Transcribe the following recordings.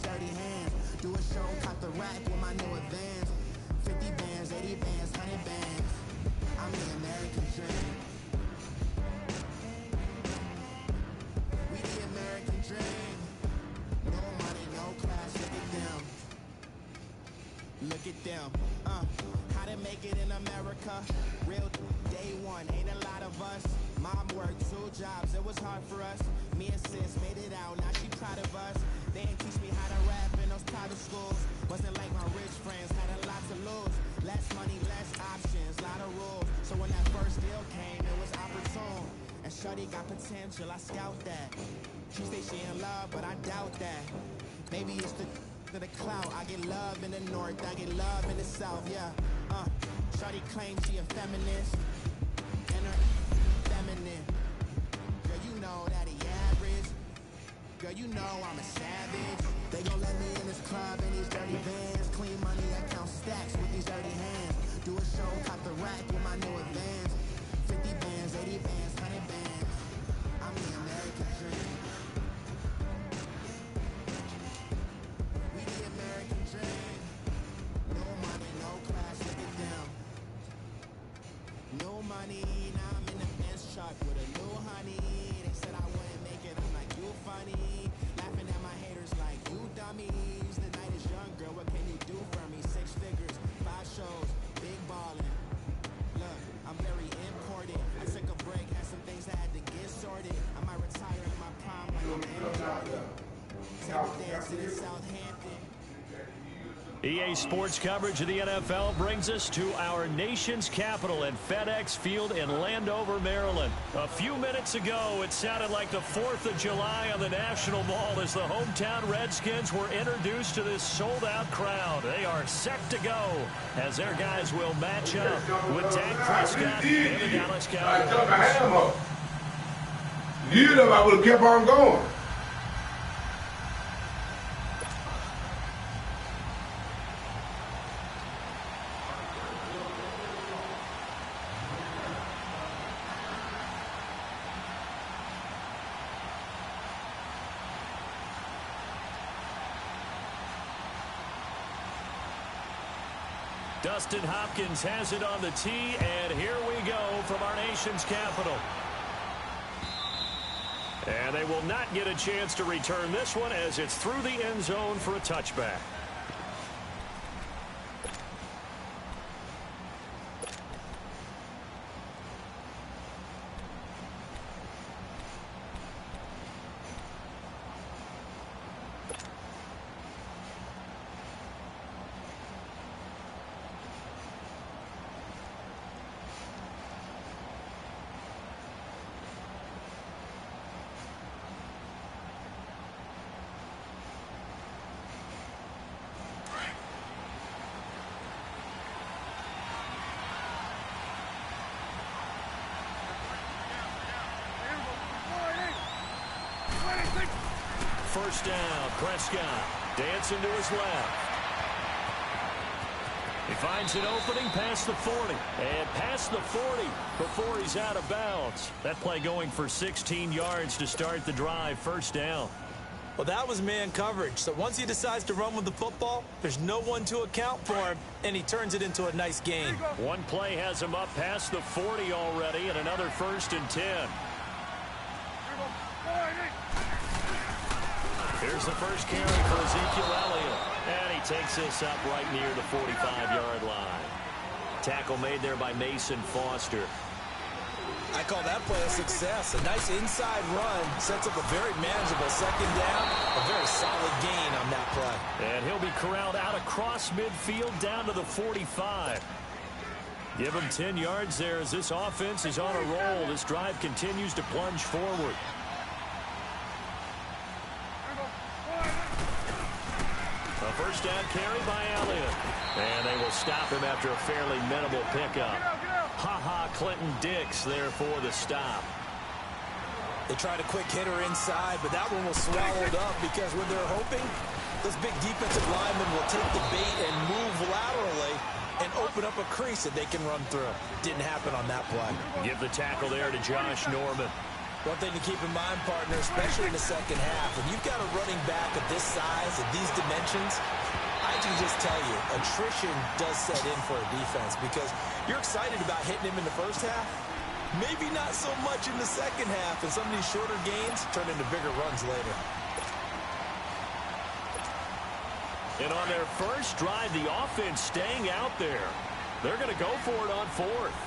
these dirty hands. Do a show, cop the rack with my new advance. 50 bands, 80 bands, 100 bands. I'm the American dream. We the American dream. No money, no class, look at them. Look at them. How to make it in America? Real day one, ain't a lot of us. Mom worked 2 jobs, it was hard for us. Me and sis made it out, now she proud of us. They ain't teach me how to rap in those private schools. Wasn't like my rich friends, had a lot to lose. Less money, less options, lot of rules. So when that first deal came, it was opportune. And shorty got potential, I scout that. She say she in love, but I doubt that. Maybe it's the clout. I get love in the north, I get love in the south, yeah. Shorty claims she a feminist, and her feminine. Girl, you know that he average. Girl, you know I'm a savage. They gon' let me in this club in these dirty vans. Clean money, I count stacks with these dirty hands. Do a show, cop the rack with my new advance. 50 bands, 80 bands, 100 bands. I'm the American dream. We the American dream. No money, no class, look at them. No money, now I'm in the Benz truck with a new honey. They said I wouldn't make it, I'm like, you funny. Laughing at my haters like, you dummies. The night is young, girl, what can you do for me? 6 figures, 5 shows, big ballin'. Look, I'm very important. I took a break, had some things that had to get sorted. I might retire in my prime like I'm in Jordan. Table dancing in Southampton. EA Sports coverage of the NFL brings us to our nation's capital at FedEx Field in Landover, Maryland. A few minutes ago, it sounded like the 4th of July on the National Mall as the hometown Redskins were introduced to this sold-out crowd. They are set to go as their guys will match up with Dak Prescott and the Dallas Cowboys. I took my hand up. You know I would have kept on going. Dustin Hopkins has it on the tee, and here we go from our nation's capital. And they will not get a chance to return this one as it's through the end zone for a touchback. First down, Prescott dancing to his left. He finds an opening past the 40. And past the 40 before he's out of bounds. That play going for 16 yards to start the drive. First down. Well, that was man coverage. So once he decides to run with the football, there's no one to account for him, and he turns it into a nice gain. One play has him up past the 40 already, and another 1st and 10. Here's the first carry for Ezekiel Elliott. And he takes this up right near the 45-yard line. Tackle made there by Mason Foster. I call that play a success. A nice inside run sets up a very manageable 2nd down. A very solid gain on that play. And he'll be corralled out across midfield down to the 45. Give him 10 yards there as this offense is on a roll. This drive continues to plunge forward. A first down carry by Elliott. And they will stop him after a fairly minimal pickup. Clinton Dix there for the stop. They tried a quick hitter inside, but that one was swallowed up because when they're hoping, this big defensive lineman will take the bait and move laterally and open up a crease that they can run through. Didn't happen on that play. Give the tackle there to Josh Norman. One thing to keep in mind, partner, especially in the second half, when you've got a running back of this size and these dimensions, I can just tell you, attrition does set in for a defense because you're excited about hitting him in the first half. Maybe not so much in the second half, and some of these shorter gains turn into bigger runs later. And on their first drive, the offense staying out there. They're going to go for it on fourth.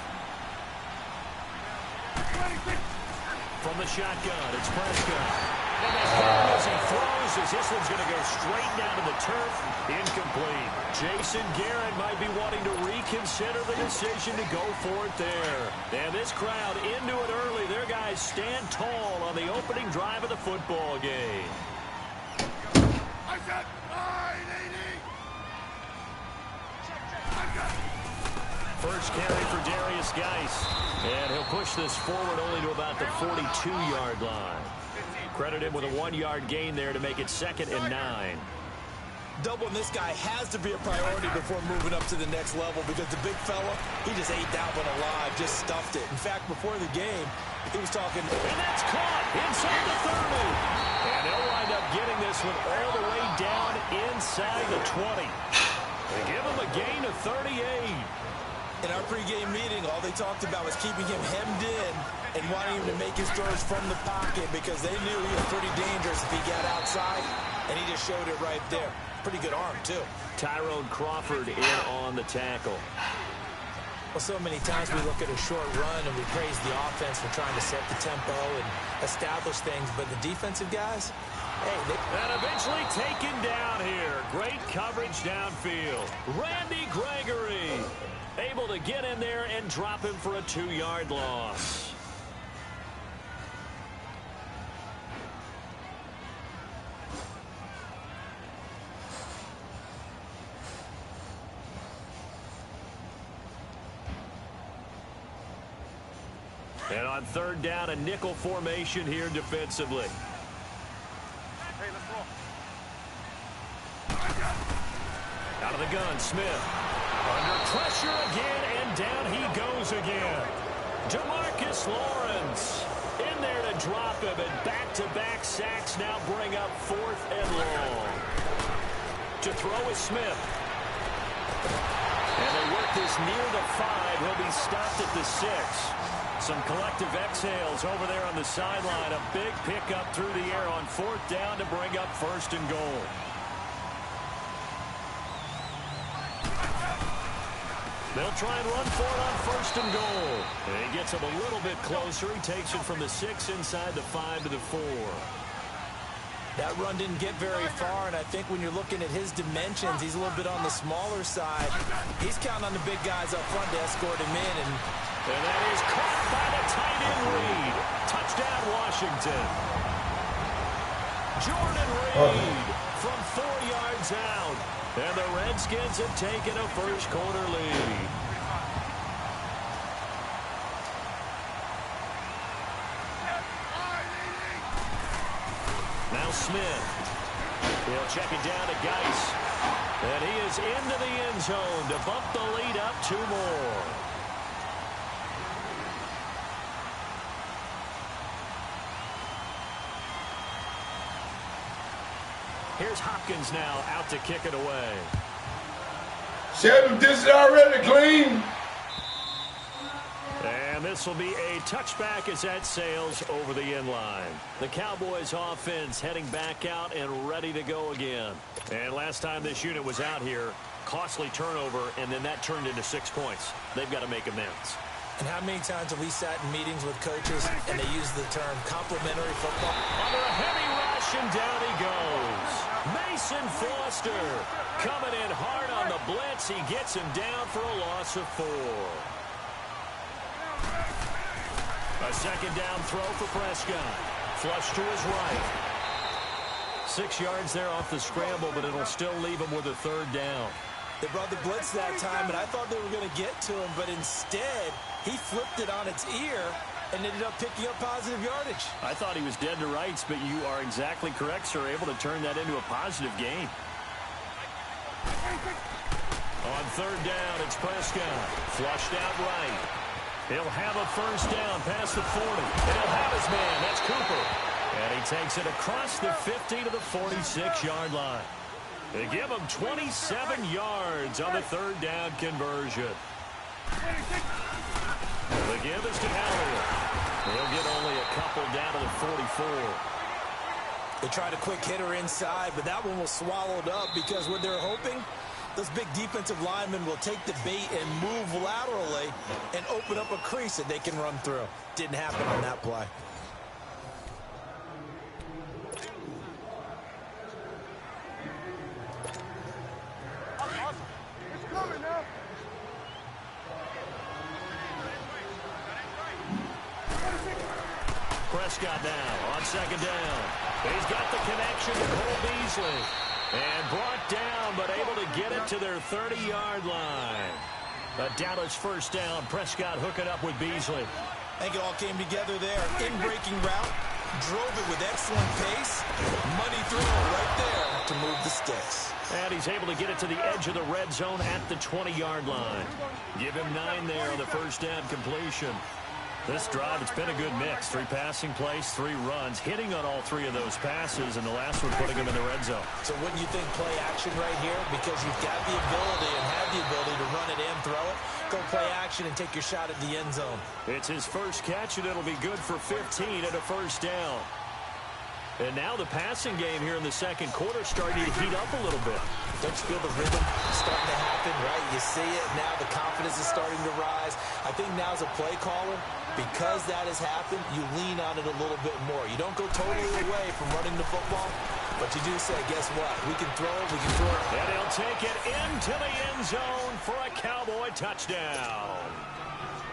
From the shotgun, it's Prescott. And as he throws, as this one's going to go straight down to the turf, incomplete. Jason Garrett might be wanting to reconsider the decision to go for it there. And this crowd into it early. Their guys stand tall on the opening drive of the football game. First carry for Darius Geis. And he'll push this forward only to about the 42-yard line. Credit him with a 1-yard gain there to make it 2nd and 9. Doubling this guy has to be a priority before moving up to the next level because the big fella, he just ate that one alive, just stuffed it. In fact, before the game, he was talking. And that's caught inside the 30. And they'll wind up getting this one all the way down inside the 20. They give him a gain of 38. In our pregame meeting, all they talked about was keeping him hemmed in and wanting him to make his throws from the pocket because they knew he was pretty dangerous if he got outside, and he just showed it right there. Pretty good arm, too. Tyrone Crawford in on the tackle. Well, so many times we look at a short run and we praise the offense for trying to set the tempo and establish things, but the defensive guys, hey, and eventually taken down here. Great coverage downfield. Randy Gregory able to get in there and drop him for a 2-yard loss. And on 3rd down, a nickel formation here defensively. Hey, let's roll. Out of the gun, Smith. Under pressure again, and down he goes again. Demarcus Lawrence in there to drop him, and back-to-back sacks now bring up 4th and long. To throw is Smith. And they work this near the 5. He'll be stopped at the 6. Some collective exhales over there on the sideline. A big pickup through the air on 4th down to bring up 1st and goal. They'll try and run for it on 1st and goal. And he gets him a little bit closer. He takes it from the 6 inside the 5 to the 4. That run didn't get very far, and I think when you're looking at his dimensions, he's a little bit on the smaller side. He's counting on the big guys up front to escort him in. And that is caught by the tight end Reed. Touchdown, Washington. Jordan Reed from 4 yards out. And the Redskins have taken a first-quarter lead. Now Smith. He'll check it down to Geis. And he is into the end zone to bump the lead up 2 more. Here's Hopkins now out to kick it away. Said this is already clean. And this will be a touchback as that sails over the end line. The Cowboys offense heading back out and ready to go again. And last time this unit was out here, costly turnover, and then that turned into 6 points. They've got to make amends. And how many times have we sat in meetings with coaches and they use the term complementary football? Under a heavy rush, and down he goes. Mason Foster coming in hard on the blitz. He gets him down for a loss of 4. A 2nd down throw for Prescott. Flush to his right. 6 yards there off the scramble, but it'll still leave him with a 3rd down. They brought the blitz that time, and I thought they were going to get to him, but instead, he flipped it on its ear and ended up picking up positive yardage. I thought he was dead to rights, but you are exactly correct, sir. Able to turn that into a positive gain. On 3rd down, it's Prescott. Flushed out right. He'll have a first down past the 40. And he'll have his man. That's Cooper. And he takes it across the 50 to the 46-yard line. They give him 27 yards on the third down conversion. The give is to Elliott. He'll get only a couple down to the 44. They tried a quick hitter inside, but that one was swallowed up because what they're hoping, those big defensive linemen will take the bait and move laterally and open up a crease that they can run through. Didn't happen on that play. Prescott now on second down. He's got the connection to Cole Beasley. And brought down, but able to get it to their 30-yard line. A Dallas first down. Prescott hooking up with Beasley. I think it all came together there. In-breaking route. Drove it with excellent pace. Money throw right there to move the sticks. And he's able to get it to the edge of the red zone at the 20-yard line. Give him 9 there on the first down completion. This drive, it's been a good mix. 3 passing plays, 3 runs, hitting on all 3 of those passes, and the last one putting him in the red zone. So wouldn't you think play action right here? Because you've got the ability and have the ability to run it and throw it. Go play action and take your shot at the end zone. It's his first catch, and it'll be good for 15 and a first down. And now the passing game here in the second quarter starting to heat up a little bit. Don't you feel the rhythm starting to happen, right? You see it. Now the confidence is starting to rise. I think now as a play caller, because that has happened, you lean on it a little bit more. You don't go totally away from running the football, but you do say, guess what? We can throw it, we can throw it. And he'll take it into the end zone for a Cowboy touchdown.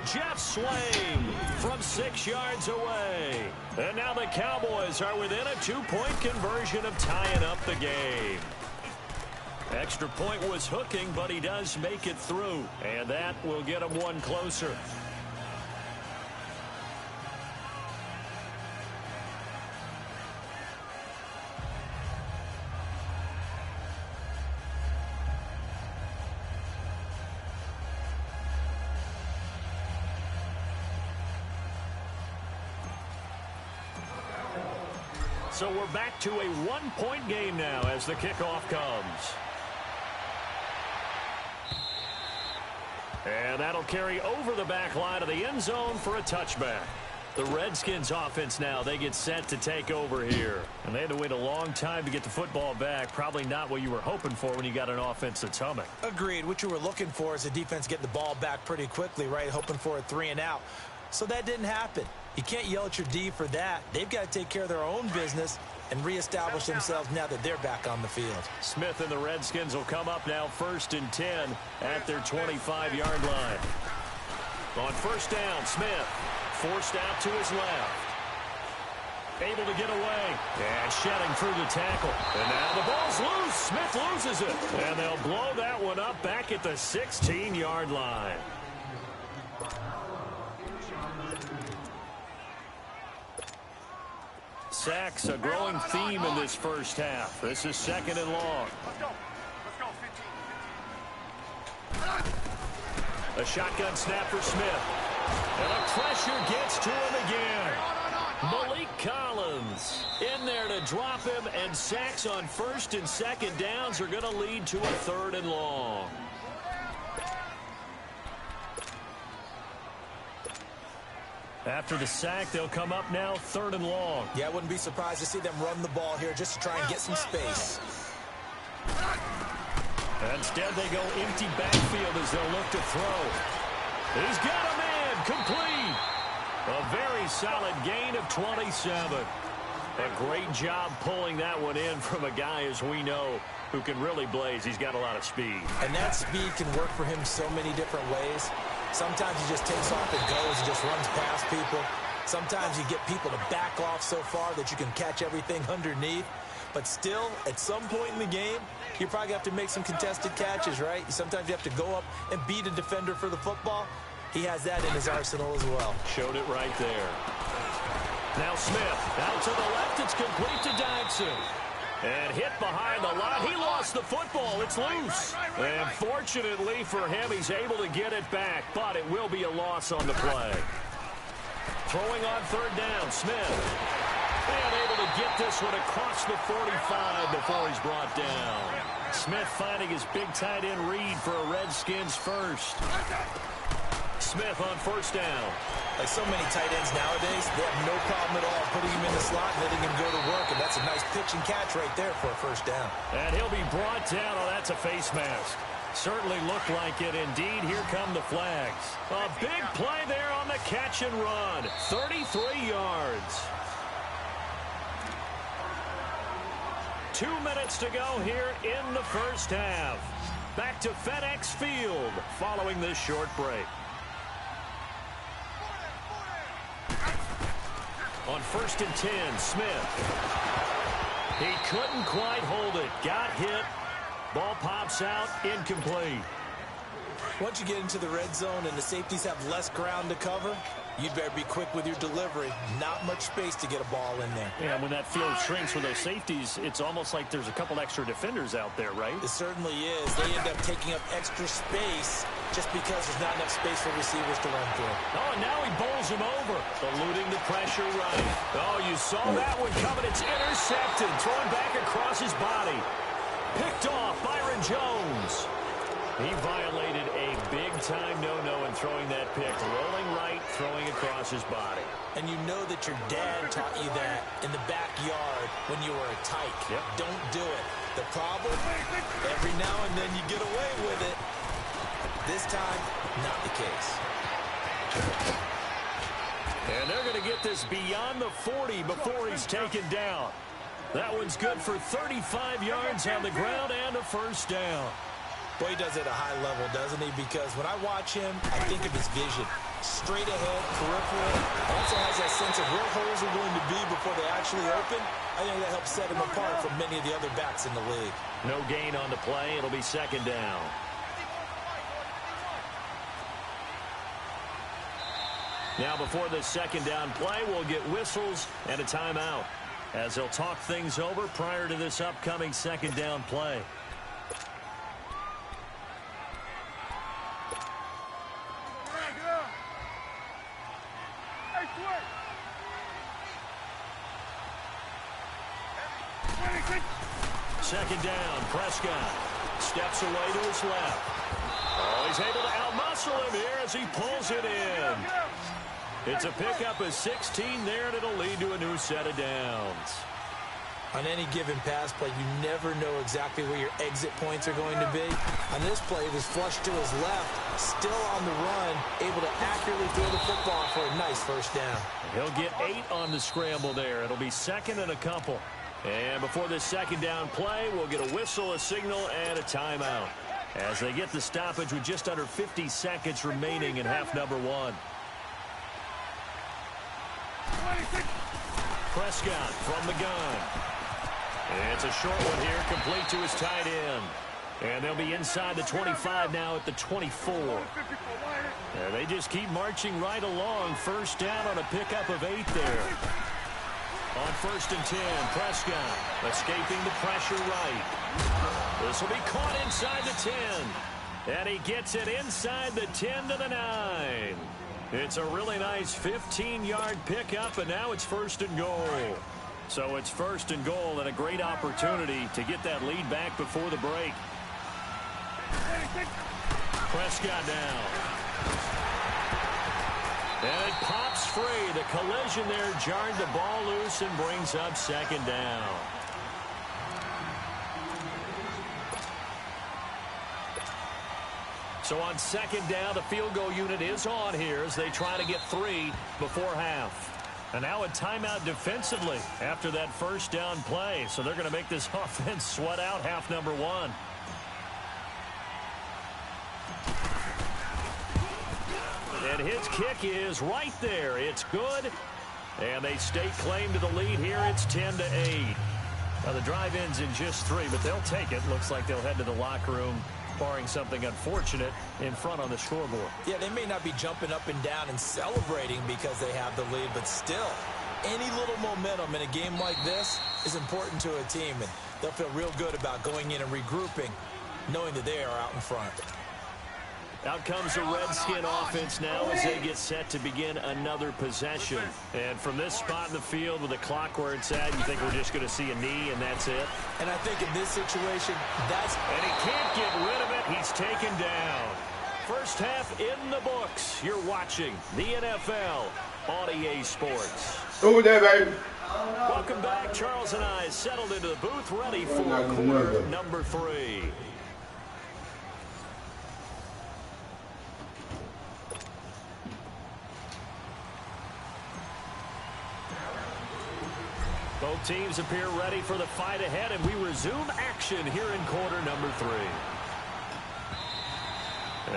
Jeff Swain from 6 yards away. And now the Cowboys are within a 2-point conversion of tying up the game. Extra point was hooking, but he does make it through. And that will get him one closer. So we're back to a 1-point game now as the kickoff comes. And that'll carry over the back line of the end zone for a touchback. The Redskins offense now, they get set to take over here. And they had to wait a long time to get the football back. Probably not what you were hoping for when you got an offense that's humming. Agreed. What you were looking for is the defense getting the ball back pretty quickly, right? Hoping for a 3 and out. So that didn't happen. You can't yell at your D for that. They've got to take care of their own business and reestablish themselves now that they're back on the field. Smith and the Redskins will come up now 1st and 10 at their 25-yard line. On first down, Smith forced out to his left. Able to get away. And shedding through the tackle. And now the ball's loose. Smith loses it. And they'll blow that one up back at the 16-yard line. Sacks, a growing theme in this first half. This is 2nd and long. Let's go. Let's go, 15. A shotgun snap for Smith. And the pressure gets to him again. Malik Collins in there to drop him, and sacks on 1st and 2nd downs are going to lead to a 3rd and long. After the sack, they'll come up now 3rd and long. Yeah, I wouldn't be surprised to see them run the ball here just to try and get some space. Instead, they go empty backfield as they'll look to throw. He's got him in, complete. A very solid gain of 27. A great job pulling that one in from a guy, as we know, who can really blaze. He's got a lot of speed. And that speed can work for him so many different ways. Sometimes he just takes off and goes and just runs past people. Sometimes you get people to back off so far that you can catch everything underneath. But still, at some point in the game, you probably have to make some contested catches, right? Sometimes you have to go up and beat a defender for the football. He has that in his arsenal as well. Showed it right there. Now Smith, out to the left, it's complete to Dodson. And hit behind the line. He lost the football. It's loose. And fortunately for him, he's able to get it back, but it will be a loss on the play. Throwing on third down, Smith. And able to get this one across the 45 before he's brought down. Smith finding his big tight end read for a Redskins first. Smith on first down. Like so many tight ends nowadays, they have no problem at all putting him in the slot and letting him go to work, and that's a nice pitch and catch right there for a first down. And he'll be brought down. Oh, that's a face mask. Certainly looked like it. Indeed, here come the flags. A big play there on the catch and run. 33 yards. 2 minutes to go here in the first half. Back to FedEx Field following this short break. On first and 10, Smith. He couldn't quite hold it. Got hit. Ball pops out. Incomplete. Once you get into the red zone and the safeties have less ground to cover, you'd better be quick with your delivery. Not much space to get a ball in there. Yeah, when that field shrinks for those safeties, it's almost like there's a couple extra defenders out there, right? It certainly is. They end up taking up extra space just because there's not enough space for receivers to run through. Oh, and now he bowls him over, eluding the pressure right. Oh, you saw that one coming. It's intercepted, thrown back across his body. Picked off Byron Jones. He violated a big-time no-no in throwing that pick. Rolling right, throwing across his body. And you know that your dad taught you that in the backyard when you were a tyke. Yep. Don't do it. The problem, every now and then you get away with it. This time, not the case. And they're going to get this beyond the 40 before he's taken down. That one's good for 35 yards on the ground and a first down. Boy, he does it at a high level, doesn't he? Because when I watch him, I think of his vision. Straight ahead, peripheral. Also has that sense of where holes are going to be before they actually open. I think that helps set him apart from many of the other backs in the league. No gain on the play. It'll be second down. Now, before this second down play, we'll get whistles and a timeout as they'll talk things over prior to this upcoming second down play. Second down, Prescott steps away to his left. Oh, he's able to outmuscle him here as he pulls it in. It's a pickup of 16 there, and it'll lead to a new set of downs. On any given pass play, you never know exactly where your exit points are going to be. On this play, it was flushed to his left, still on the run, able to accurately throw the football for a nice first down. He'll get 8 on the scramble there. It'll be second and a couple. And before this second down play, we'll get a whistle, a signal, and a timeout as they get the stoppage with just under 50 seconds remaining in half number 1. Prescott from the gun. It's a short one here, complete to his tight end. And they'll be inside the 25 now at the 24. And they just keep marching right along. First down on a pickup of 8 there. On first and 10, Prescott escaping the pressure right. This will be caught inside the 10. And he gets it inside the 10 to the 9. It's a really nice 15-yard pickup, and now it's first and goal. So it's first and goal and a great opportunity to get that lead back before the break. Prescott down. And it pops free. The collision there jarred the ball loose and brings up second down. So on second down, the field goal unit is on here as they try to get 3 before half. And now a timeout defensively after that first down play. So they're going to make this offense sweat out half number 1. And his kick is right there. It's good. And they stake claim to the lead here. It's 10-8. Now the drive ends in just 3, but they'll take it. Looks like they'll head to the locker room, barring something unfortunate in front on the scoreboard. Yeah, they may not be jumping up and down and celebrating because they have the lead, but still, any little momentum in a game like this is important to a team. And They'll feel real good about going in and regrouping, knowing that they are out in front. Out comes the Redskin offense now as they get set to begin another possession. And from this spot in the field with the clock where it's at, you think we're just going to see a knee and that's it? And I think in this situation, that's... And he can't get rid of it. He's taken down. First half in the books. You're watching the NFL on EA Sports. Over there, baby. Welcome back. Charles and I settled into the booth, ready for quarter number 3. Both teams appear ready for the fight ahead, and we resume action here in quarter number 3.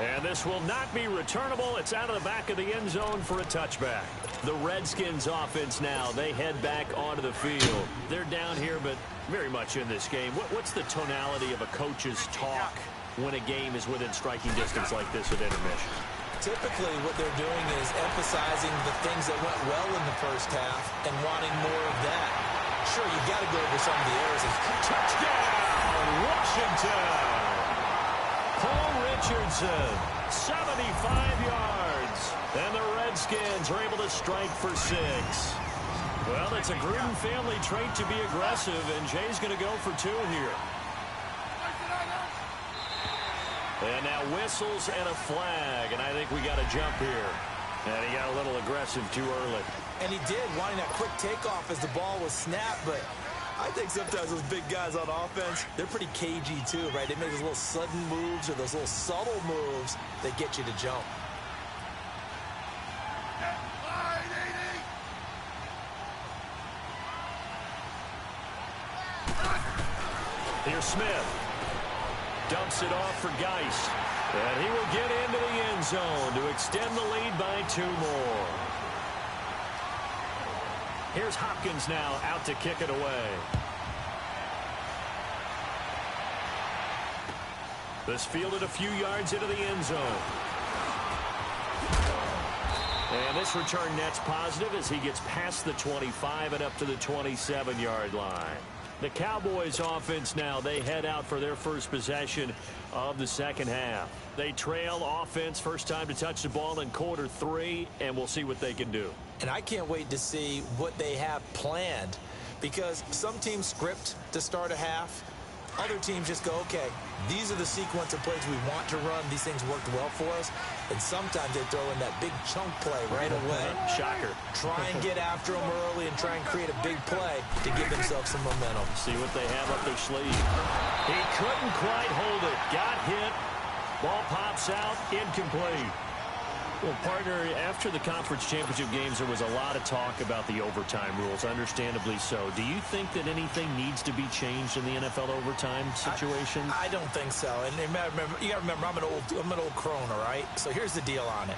And this will not be returnable. It's out of the back of the end zone for a touchback. The Redskins offense now, they head back onto the field. They're down here, but very much in this game. What's the tonality of a coach's talk when a game is within striking distance like this with intermission? Typically, what they're doing is emphasizing the things that went well in the first half and wanting more of that. Sure, you've got to go over some of the errors. Touchdown, Washington! Paul Richardson, 75 yards. And the Redskins are able to strike for 6. Well, it's a Gruden family trait to be aggressive, and Jay's going to go for 2 here. And now whistles and a flag, and I think we got a jump here. And he got a little aggressive too early. And he did, wanting that quick takeoff as the ball was snapped, but I think sometimes those big guys on offense, they're pretty cagey too, right? They make those little sudden moves or those little subtle moves that get you to jump. Here's Smith. Dumps it off for Geist. And he will get into the end zone to extend the lead by 2 more. Here's Hopkins now out to kick it away. This fielded a few yards into the end zone. And this return net's positive as he gets past the 25 and up to the 27-yard line. The Cowboys offense now, they head out for their first possession of the second half. They trail offense, first time to touch the ball in quarter 3, and we'll see what they can do. And I can't wait to see what they have planned, because some teams script to start a half. Other teams just go, okay, these are the sequence of plays we want to run. These things worked well for us. And sometimes they throw in that big chunk play right away. Shocker. Try and get after them early and try and create a big play to give themselves some momentum. See what they have up their sleeve. He couldn't quite hold it. Got hit. Ball pops out. Incomplete. Well, partner, after the conference championship games, there was a lot of talk about the overtime rules, understandably so. Do you think that anything needs to be changed in the NFL overtime situation? I don't think so. And you got to remember, I'm an old crone, all right? So here's the deal on it.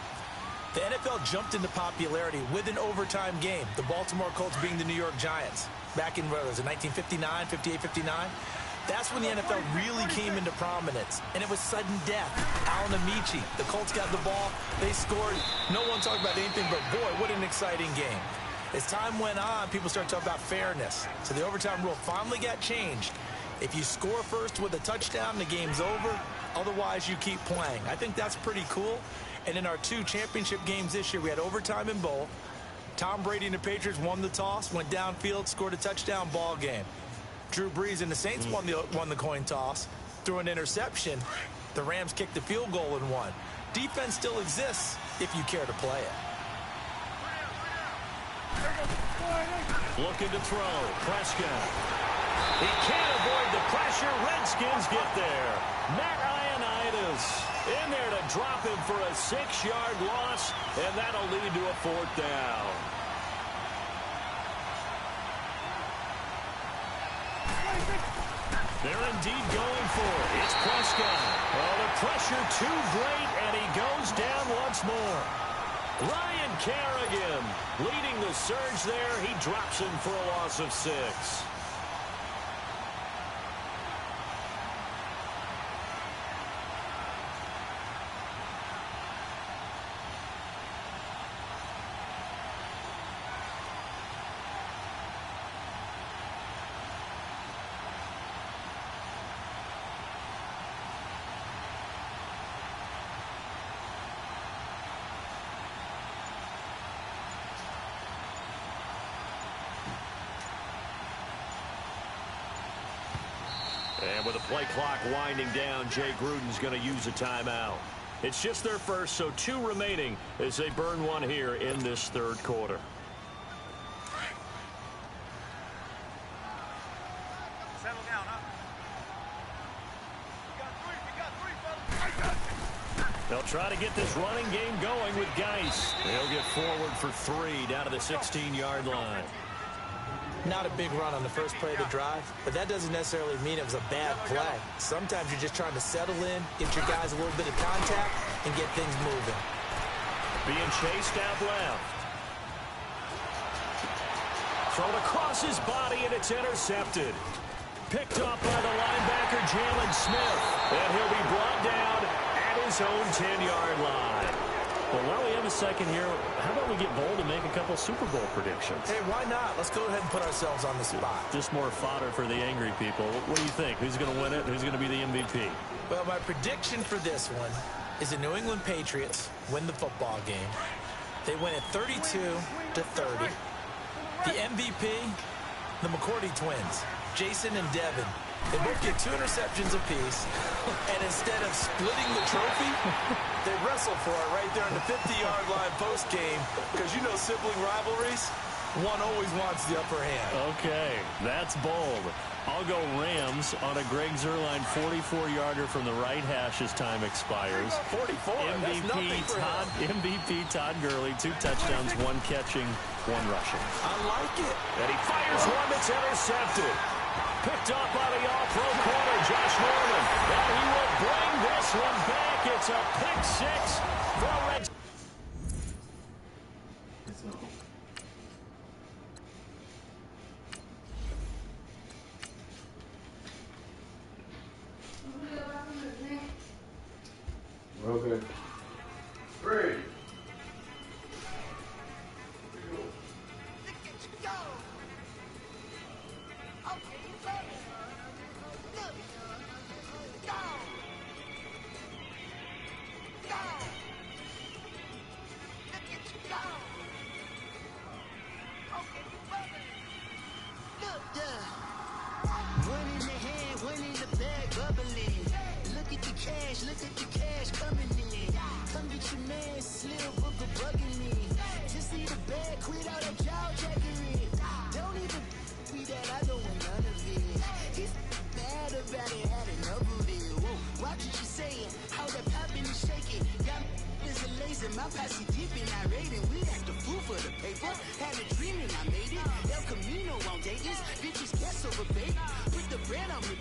The NFL jumped into popularity with an overtime game. The Baltimore Colts being the New York Giants back in, what was it, 1959, 58, 59? That's when the NFL really came into prominence, and it was sudden death. Alan Amici, the Colts got the ball, they scored. No one talked about anything but, boy, what an exciting game. As time went on, people started talking about fairness. So the overtime rule finally got changed. If you score first with a touchdown, the game's over. Otherwise, you keep playing. I think that's pretty cool. And in our 2 championship games this year, we had overtime in both. Tom Brady and the Patriots won the toss, went downfield, scored a touchdown, ball game. Drew Brees and the Saints won the coin toss, threw an interception. The Rams kicked the field goal and won. Defense still exists if you care to play it. Looking to throw. Prescott. He can't avoid the pressure. Redskins get there. Matt Ioannidis in there to drop him for a 6-yard loss, and that'll lead to a 4th down. They're indeed going for it. It's Prescott. Oh, the pressure too great, and he goes down once more. Ryan Kerrigan leading the surge there. He drops him for a loss of 6. And with the play clock winding down, Jay Gruden's going to use a timeout. It's just their first, so 2 remaining as they burn one here in this third quarter. Settle down, huh? They'll try to get this running game going with Geis. They'll get forward for 3 down to the 16-yard line. Not a big run on the first play of the drive, but that doesn't necessarily mean it was a bad play. Sometimes you're just trying to settle in, get your guys a little bit of contact, and get things moving. Being chased out left. Thrown across his body, and it's intercepted. Picked up by the linebacker, Jalen Smith. And he'll be brought down at his own 10-yard line. Well, while we have a second here, how about we get bold and make a couple Super Bowl predictions? Hey, why not? Let's go ahead and put ourselves on the spot. Just more fodder for the angry people. What do you think? Who's going to win it? Who's going to be the MVP? Well, my prediction for this one is the New England Patriots win the football game. They win it 32-30. The MVP, the McCourty twins, Jason and Devin. They both get 2 interceptions apiece, and instead of splitting the trophy, they wrestle for it right there on the 50-yard line post-game, because you know sibling rivalries, one always wants the upper hand. Okay, that's bold. I'll go Rams on a Greg Zuerlein 44-yarder from the right hash as time expires. 44, MVP Todd Gurley, 2 touchdowns, 1 catching, 1 rushing. I like it. And he fires one that's intercepted. Picked up by the all-pro corner, Josh Norman. And he will bring this one back. It's a pick 6 for Red. Okay. 3. Look at the cash coming in. Come get your man, Slim Booker bugging me. Just see the bag, quit all that jaw jackery. Don't even be that, I don't want none of it. He's mad about it, had enough of it. Whoa, watch what you saying, how that poppin' and shaking. Got is a lazy, my posse deep and I raiding. We act the fool for the paper. Had a dream and I made it. El Camino on Vegas, bitches guess over bait. Put the bread on me.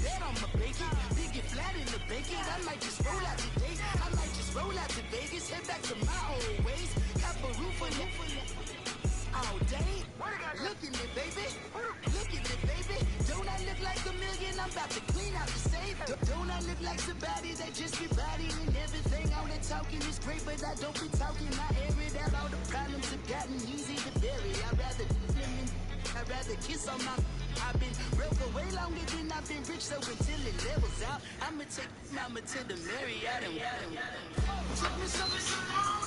Bet on my bacon, big get flat in the bacon. I might just roll out today. I might just roll out to Vegas, head back to my old ways. Cop a roof all day. Looking at baby, looking at baby. Don't I look like a million? I'm about to clean out the safe. Don't I look like somebody that just be bodying everything? All that talking is great, but I don't be talking. I air it out. All the problems have gotten easy to bury. I'd rather kiss on my. I've been broke way longer than I've been rich, so until it levels out, I'ma take mama to the Marriott and took me something.